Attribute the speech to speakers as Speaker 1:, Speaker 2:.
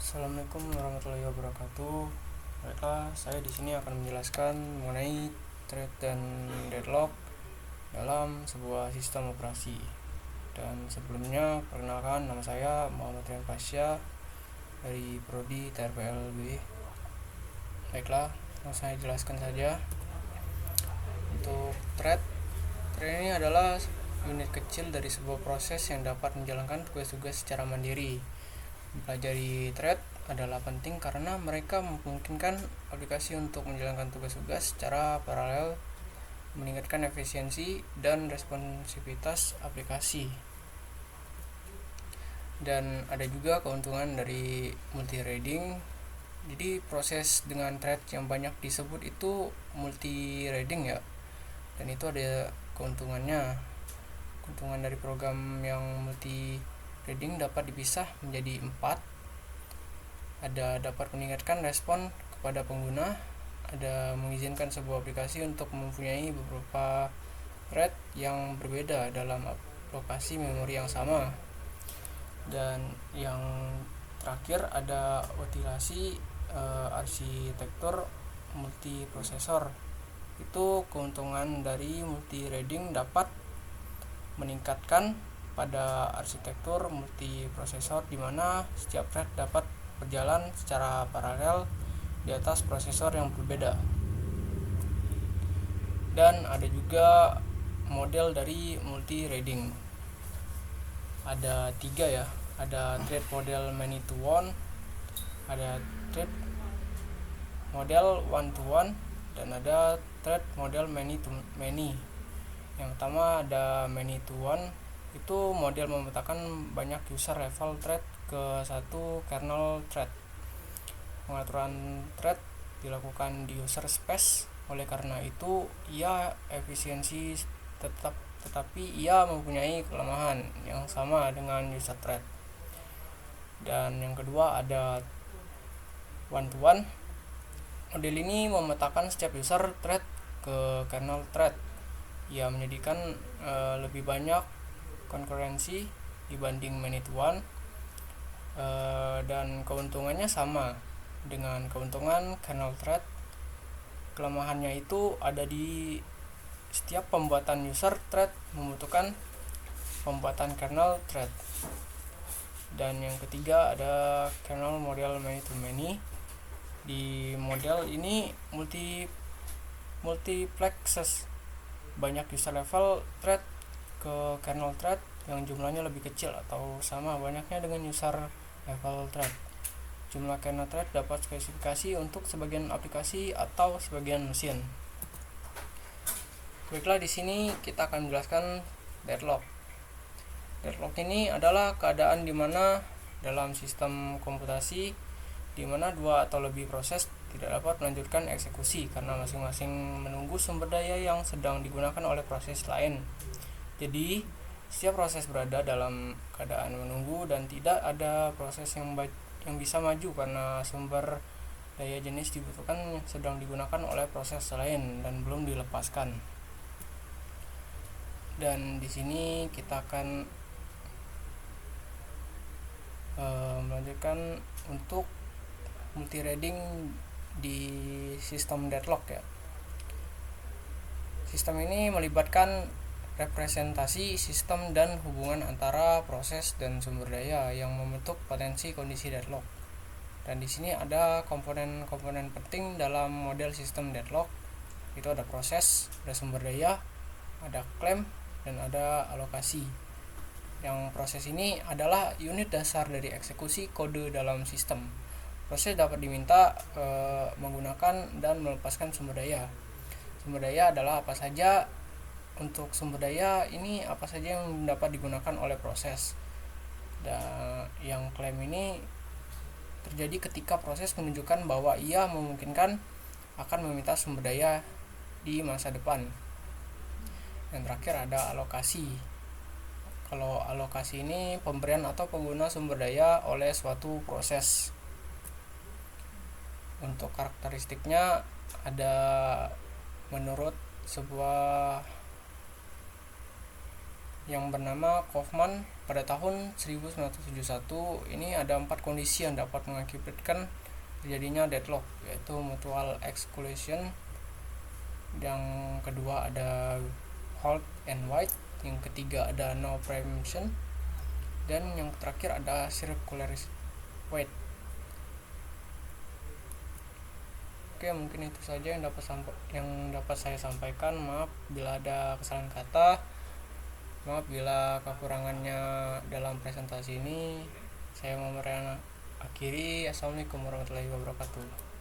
Speaker 1: Assalamualaikum warahmatullahi wabarakatuh. Baiklah, saya di sini akan menjelaskan mengenai thread dan deadlock dalam sebuah sistem operasi. Dan sebelumnya, perkenalkan, nama saya Muhammad Rian Pasya dari Prodi TRPLB. Baiklah, langsung saya jelaskan saja. Untuk thread ini adalah unit kecil dari sebuah proses yang dapat menjalankan tugas-tugas secara mandiri. Mempelajari thread adalah penting karena mereka memungkinkan aplikasi untuk menjalankan tugas-tugas secara paralel, meningkatkan efisiensi dan responsivitas aplikasi. Dan ada juga keuntungan dari multi-threading. Jadi proses dengan thread yang banyak disebut itu multi-threading ya. Dan itu ada keuntungannya. Keuntungan dari program yang multi-threading dapat dipisah menjadi 4. Ada dapat meningkatkan respon kepada pengguna, ada mengizinkan sebuah aplikasi untuk mempunyai beberapa thread yang berbeda dalam lokasi memori yang sama. Dan yang terakhir ada utilasi arsitektur multiprosesor. Itu keuntungan dari multi-threading dapat meningkatkan pada arsitektur multiprosesor di mana setiap thread dapat berjalan secara paralel di atas prosesor yang berbeda. Dan ada juga model dari multi-threading. Ada 3 ya. Ada thread model many to one, ada thread model one to one, dan ada thread model many to many. Yang pertama ada many to one, itu model memetakan banyak user level thread ke satu kernel thread. Pengaturan thread dilakukan di user space, oleh karena itu ia efisiensi tetapi ia mempunyai kelemahan yang sama dengan user thread. Dan yang kedua ada one to one. Model ini memetakan setiap user thread ke kernel thread. Ia menyediakan lebih banyak konkurensi dibanding many to one, dan keuntungannya sama dengan keuntungan kernel thread. Kelemahannya itu ada di setiap pembuatan user thread membutuhkan pembuatan kernel thread. Dan yang ketiga ada kernel model many to many. Di model ini multiplexes banyak user level thread ke kernel thread yang jumlahnya lebih kecil atau sama banyaknya dengan user level thread. Jumlah kernel thread dapat spesifikasi untuk sebagian aplikasi atau sebagian mesin. Baiklah, di sini kita akan menjelaskan deadlock. Deadlock ini adalah keadaan di mana dalam sistem komputasi di mana dua atau lebih proses tidak dapat melanjutkan eksekusi karena masing-masing menunggu sumber daya yang sedang digunakan oleh proses lain. Jadi, setiap proses berada dalam keadaan menunggu dan tidak ada proses yang bisa maju karena sumber daya jenis dibutuhkan sedang digunakan oleh proses lain dan belum dilepaskan. Dan di sini kita akan melanjutkan untuk multi-threading di sistem deadlock ya. Sistem ini melibatkan representasi sistem dan hubungan antara proses dan sumber daya yang membentuk potensi kondisi deadlock. Dan di sini ada komponen-komponen penting dalam model sistem deadlock. Itu ada proses, ada sumber daya, ada klaim, dan ada alokasi. Yang proses ini adalah unit dasar dari eksekusi kode dalam sistem. Proses dapat diminta menggunakan dan melepaskan sumber daya. Sumber daya adalah apa saja. Untuk sumber daya ini apa saja yang dapat digunakan oleh proses. Dan yang klaim ini terjadi ketika proses menunjukkan bahwa ia memungkinkan akan meminta sumber daya di masa depan. Yang terakhir ada alokasi. Kalau alokasi ini pemberian atau pengguna sumber daya oleh suatu proses. Untuk karakteristiknya ada menurut sebuah yang bernama Kaufman pada tahun 1971. Ini ada 4 kondisi yang dapat mengakibatkan terjadinya deadlock, yaitu mutual exclusion, yang kedua ada halt and wait, yang ketiga ada no preemption, dan yang terakhir ada circular wait. Oke, mungkin itu saja yang dapat saya sampaikan. Maaf bila ada kesalahan kata, maaf bila kekurangannya dalam presentasi ini. Saya mau akhiri. Assalamualaikum warahmatullahi wabarakatuh.